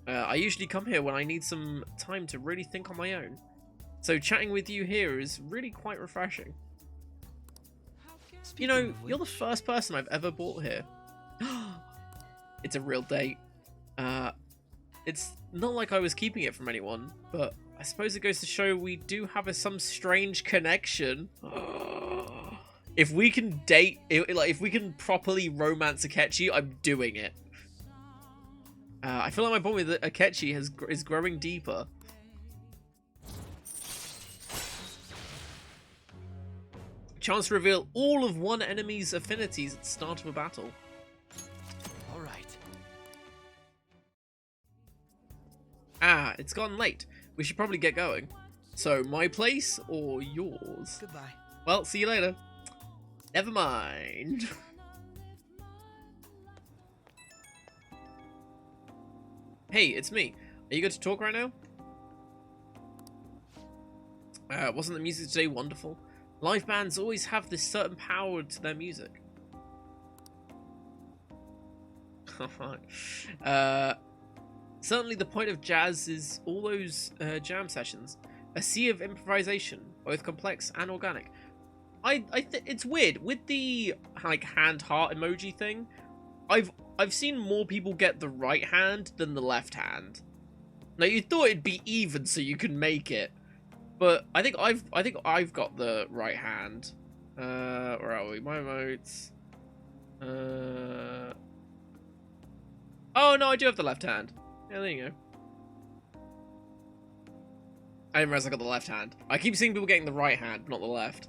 I usually come here when I need some time to really think on my own. So chatting with you here is really quite refreshing. You know, you're the first person I've ever bought here. It's a real date. It's not like I was keeping it from anyone, but I suppose it goes to show we do have some strange connection. If we can date, if we can properly romance Akechi, I'm doing it. I feel like my bond with Akechi is growing deeper. Chance to reveal all of one enemy's affinities at the start of a battle. All right. Ah, it's gotten late. We should probably get going. So, my place or yours? Goodbye. Well, see you later. Never mind. Hey, it's me. Are you good to talk right now? Wasn't the music today wonderful? Live bands always have this certain power to their music. Certainly the point of jazz is all those jam sessions. A sea of improvisation, both complex and organic. It's weird with the like hand heart emoji thing. I've seen more people get the right hand than the left hand. Now you thought it'd be even so you can make it, but I think I've got the right hand. Where are we? My emotes. Oh no, I do have the left hand. Yeah, there you go. I didn't realize I got the left hand. I keep seeing people getting the right hand, but not the left.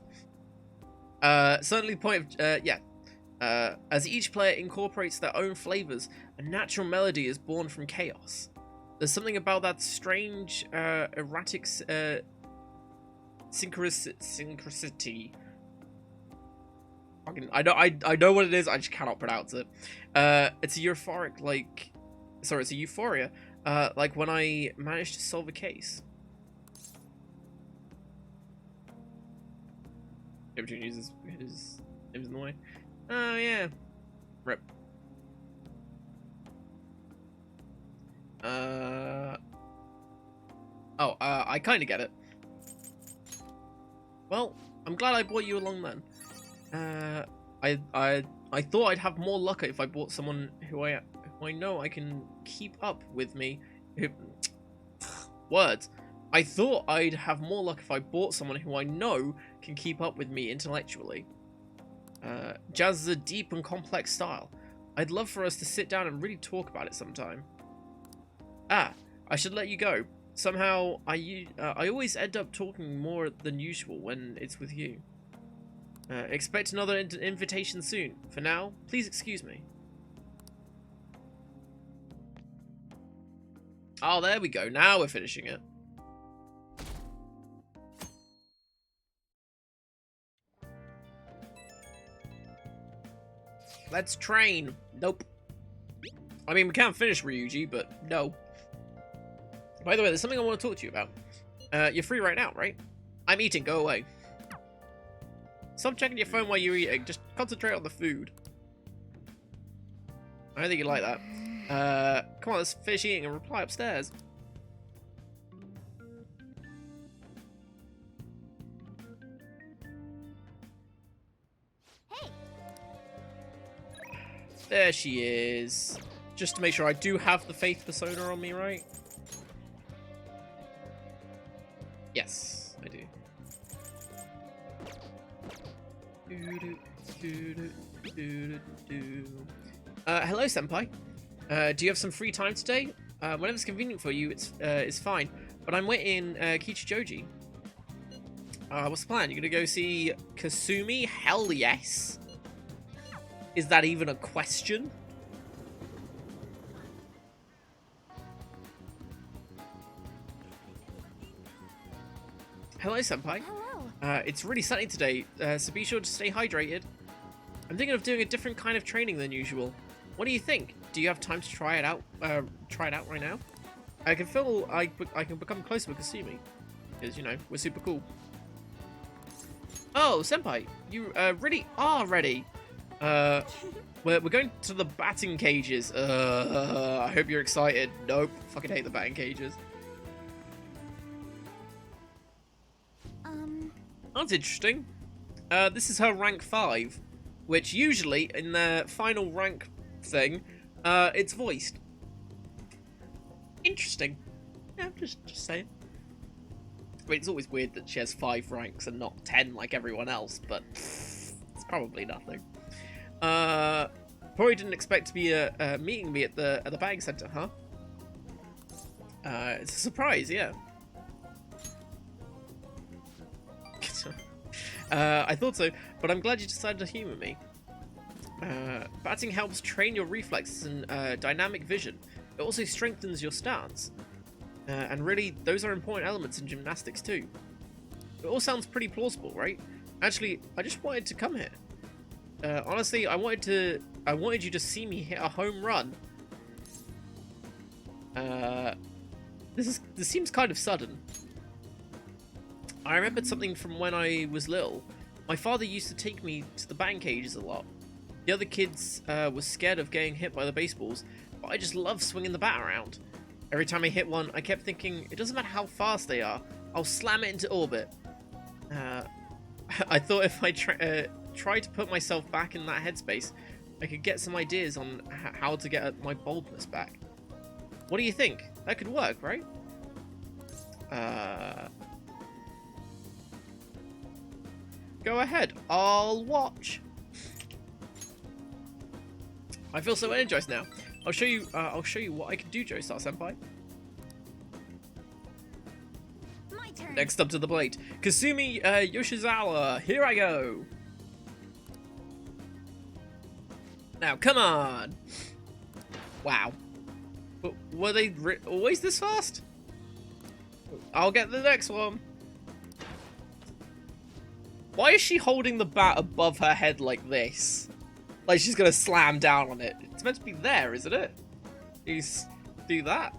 Certainly the point of, as each player incorporates their own flavors, a natural melody is born from chaos. There's something about that strange, erratic, synchronicity. I know what it is, I just cannot pronounce it. It's a euphoric, it's a euphoria, like when I managed to solve a case. Opportunity uses his name's in the way. Oh yeah. Rip. I kinda get it. Well, I'm glad I brought you along then. I thought I'd have more luck if I brought someone who I know I can keep up with me. Words. I thought I'd have more luck if I bought someone who I know can keep up with me intellectually. Jazz is a deep and complex style. I'd love for us to sit down and really talk about it sometime. Ah, I should let you go. Somehow, I always end up talking more than usual when it's with you. Expect another invitation soon. For now, please excuse me. Oh, there we go. Now we're finishing it. Let's train. Nope. I mean, we can't finish Ryuji, but no. By the way, there's something I want to talk to you about. You're free right now, right? I'm eating. Go away. Stop checking your phone while you're eating. Just concentrate on the food. I don't think you like that. Come on, let's finish eating and reply upstairs. Hey. There she is. Just to make sure I do have the Faith persona on me, right? Yes, I do. Hello, senpai. Do you have some free time today? Whenever's convenient for you, it's fine. But I'm waiting Kichijoji. What's the plan? You're gonna go see Kasumi? Hell yes. Is that even a question? Hello, senpai. Hello. It's really sunny today, so be sure to stay hydrated. I'm thinking of doing a different kind of training than usual. What do you think? Do you have time to try it out? Try it out right now? I can feel I can become closer with Kasumi, because you know we're super cool. Oh, senpai, you really are ready. We're going to the batting cages. I hope you're excited. Nope, fucking hate the batting cages. That's interesting. This is her rank 5, which usually in the final rank thing, it's voiced. Interesting. Yeah, just saying. I mean, it's always weird that she has 5 ranks and not 10 like everyone else, but it's probably nothing. Probably didn't expect to be meeting me at the batting center, huh? It's a surprise, yeah. I thought so, but I'm glad you decided to humor me. Batting helps train your reflexes and dynamic vision. It also strengthens your stance. And really, those are important elements in gymnastics too. It all sounds pretty plausible, right? Actually, I just wanted to come here. Honestly, I wanted you to see me hit a home run. This seems kind of sudden. I remembered something from when I was little. My father used to take me to the batting cages a lot. The other kids were scared of getting hit by the baseballs, but I just loved swinging the bat around. Every time I hit one, I kept thinking, it doesn't matter how fast they are, I'll slam it into orbit. I thought if I tried to put myself back in that headspace, I could get some ideas on how to get my boldness back. What do you think? That could work, right? Go ahead, I'll watch. I feel so energized now. I'll show you what I can do, Joestar Senpai. My turn. Next up to the plate, Kasumi Yoshizawa. Here I go. Now, come on. Wow. Were they always this fast? I'll get the next one. Why is she holding the bat above her head like this? Like she's gonna slam down on it. It's meant to be there, isn't it? You do that.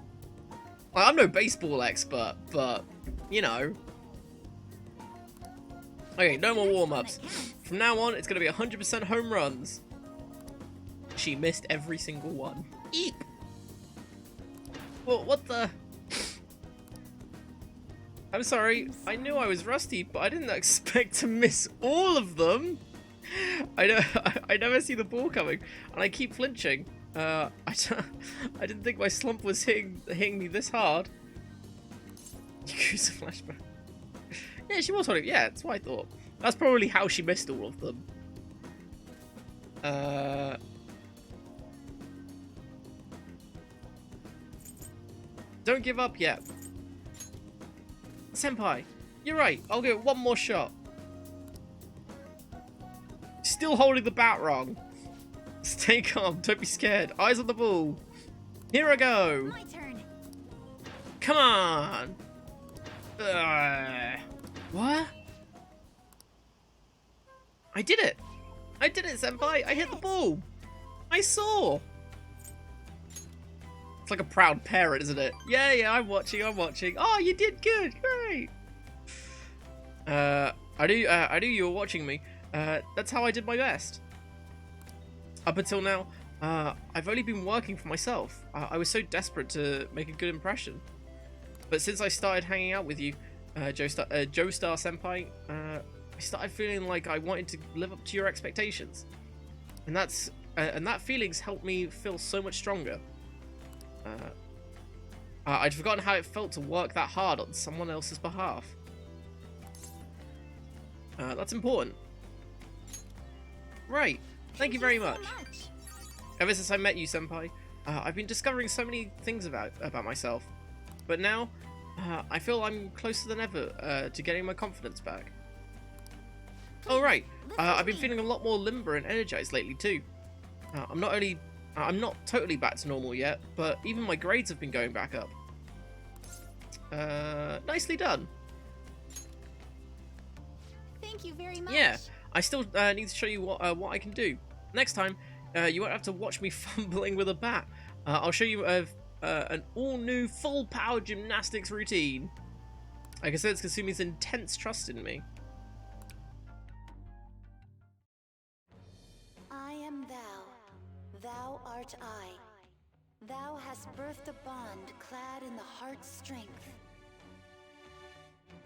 Like, I'm no baseball expert, but you know. Okay, no more warm-ups. From now on, it's gonna be 100% home runs. She missed every single one. Eep. Well, what the? I'm sorry. I knew I was rusty, but I didn't expect to miss all of them. I never see the ball coming, and I keep flinching. I didn't think my slump was hitting me this hard. Yakuza flashback. Yeah, she was holding. Yeah, that's what I thought. That's probably how she missed all of them. Don't give up yet. Senpai, you're right. I'll get one more shot. Still holding the bat wrong. Stay calm. Don't be scared. Eyes on the ball. Here I go. My turn. Come on! What? I did it! I did it, Senpai! I hit the ball! I saw! It's like a proud parent, isn't it? Yeah, yeah, I'm watching, I'm watching. Oh, you did good! Great! I knew you were watching me. That's how I did my best. Up until now, I've only been working for myself. I was so desperate to make a good impression. But since I started hanging out with you, Joestar Senpai, I started feeling like I wanted to live up to your expectations. And that feeling's helped me feel so much stronger. I'd forgotten how it felt to work that hard on someone else's behalf. That's important. Right. Thank you very much. Ever since I met you, Senpai, I've been discovering so many things about myself. But now, I feel I'm closer than ever to getting my confidence back. Oh right, I've been feeling a lot more limber and energized lately too. I'm not totally back to normal yet, but even my grades have been going back up. Nicely done. Thank you very much. Yeah, I still need to show you what I can do. Next time, you won't have to watch me fumbling with a bat. I'll show you an all-new full-power gymnastics routine. I can sense Kasumi's intense trust in me. I am thou, thou art I. Thou hast birthed a bond clad in the heart's strength.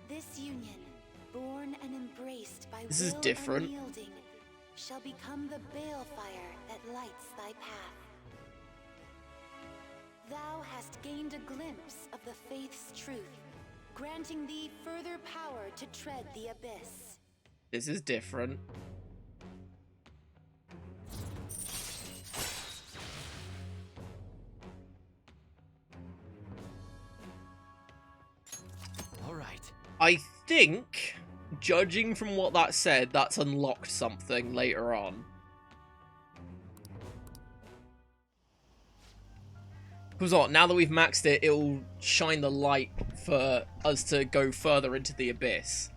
This union, born and embraced by This is will different. unyielding, shall become the balefire that lights thy path. Thou hast gained a glimpse of the faith's truth, granting thee further power to tread the abyss. This is different. All right. I think, judging from what that said, that's unlocked something later on. Because what, now that we've maxed it, it'll shine the light for us to go further into the abyss.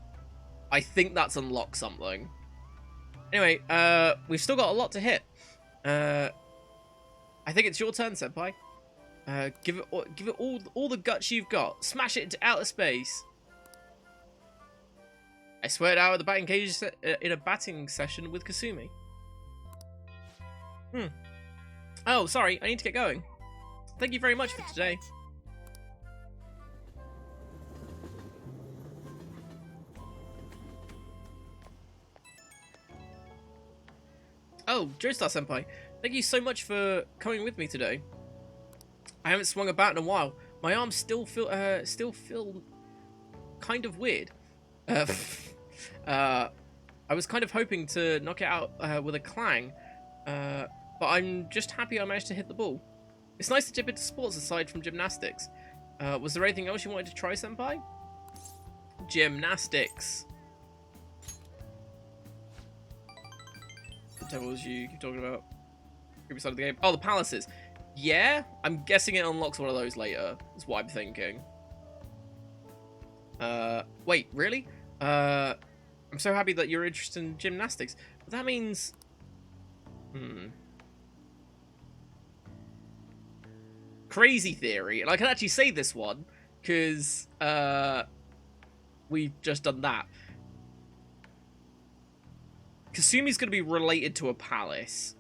I think that's unlocked something. Anyway, we've still got a lot to hit. I think it's your turn, Senpai. Give it all the guts you've got. Smash it into outer space. I swear out at the batting cage in a batting session with Kasumi. Oh, sorry, I need to get going. Thank you very much for today. Oh, Joestar Senpai, thank you so much for coming with me today. I haven't swung a bat in a while. My arms still feel kind of weird. I was kind of hoping to knock it out with a clang, but I'm just happy I managed to hit the ball. It's nice to dip into sports aside from gymnastics. Was there anything else you wanted to try, Senpai? Gymnastics. What the devil was you keep talking about? Creepy side of the game. Oh, the palaces. Yeah, I'm guessing it unlocks one of those later. That's what I'm thinking. Wait, really? I'm so happy that you're interested in gymnastics. But that means... Crazy theory. And I can actually say this one, because we've just done that. Kasumi's going to be related to a palace.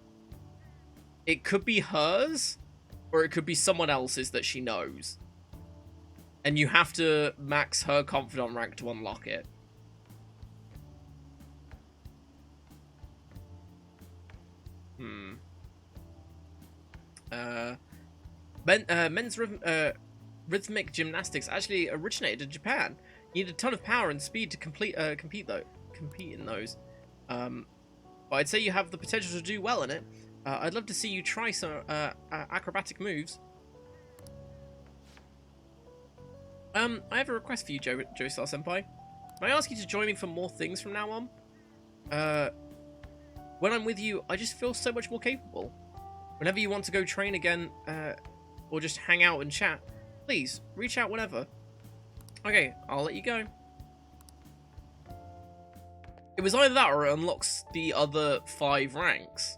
It could be hers, or it could be someone else's that she knows. And you have to max her confidant rank to unlock it. Men's rhythmic gymnastics actually originated in Japan. You need a ton of power and speed to compete in those. But I'd say you have the potential to do well in it. I'd love to see you try some acrobatic moves. I have a request for you, Joestar Senpai. May I ask you to join me for more things from now on? When I'm with you, I just feel so much more capable. Whenever you want to go train again, or just hang out and chat, Please, reach out whenever. Okay, I'll let you go. It was either that or it unlocks the other 5 ranks.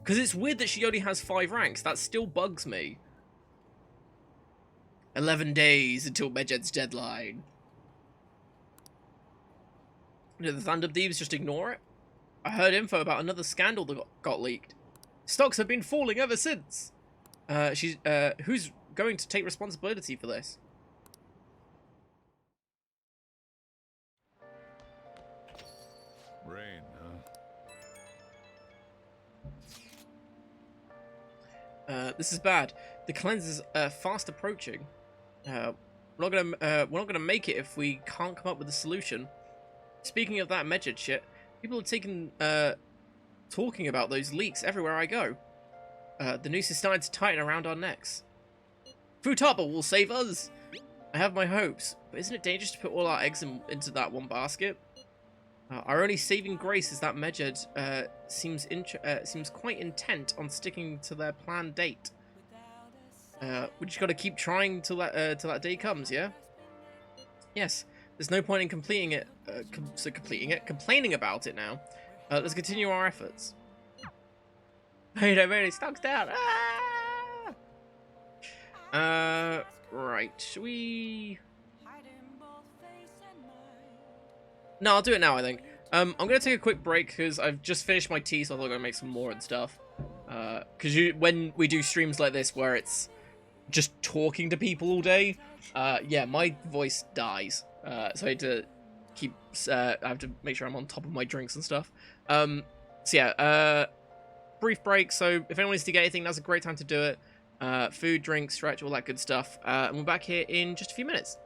Because it's weird that she only has 5 ranks. That still bugs me. 11 days until Medjed's deadline. Did the Thunder Thieves just ignore it? I heard info about another scandal that got leaked. Stocks have been falling ever since. Who's going to take responsibility for this? Rain, huh? This is bad. The cleanse is fast approaching. We're not gonna make it if we can't come up with a solution. Speaking of that Medjed shit, people are talking about those leaks everywhere I go. The noose is starting to tighten around our necks. Futaba will save us! I have my hopes, but isn't it dangerous to put all our eggs into that one basket? Our only saving grace is that Medjed seems quite intent on sticking to their planned date. We just gotta keep trying till that day comes, yeah? Yes. There's no point in complaining about it now. Let's continue our efforts. Wait a minute, Stock's down. Ah! Right. Should we? No, I'll do it now, I think. I'm gonna take a quick break because I've just finished my tea, so I thought I'm gonna make some more and stuff. Because when we do streams like this where it's just talking to people all day, yeah, my voice dies. So I had to keep. I have to make sure I'm on top of my drinks and stuff. So yeah, brief break. So if anyone needs to get anything, that's a great time to do it. Food, drink, stretch, all that good stuff. And we're back here in just a few minutes.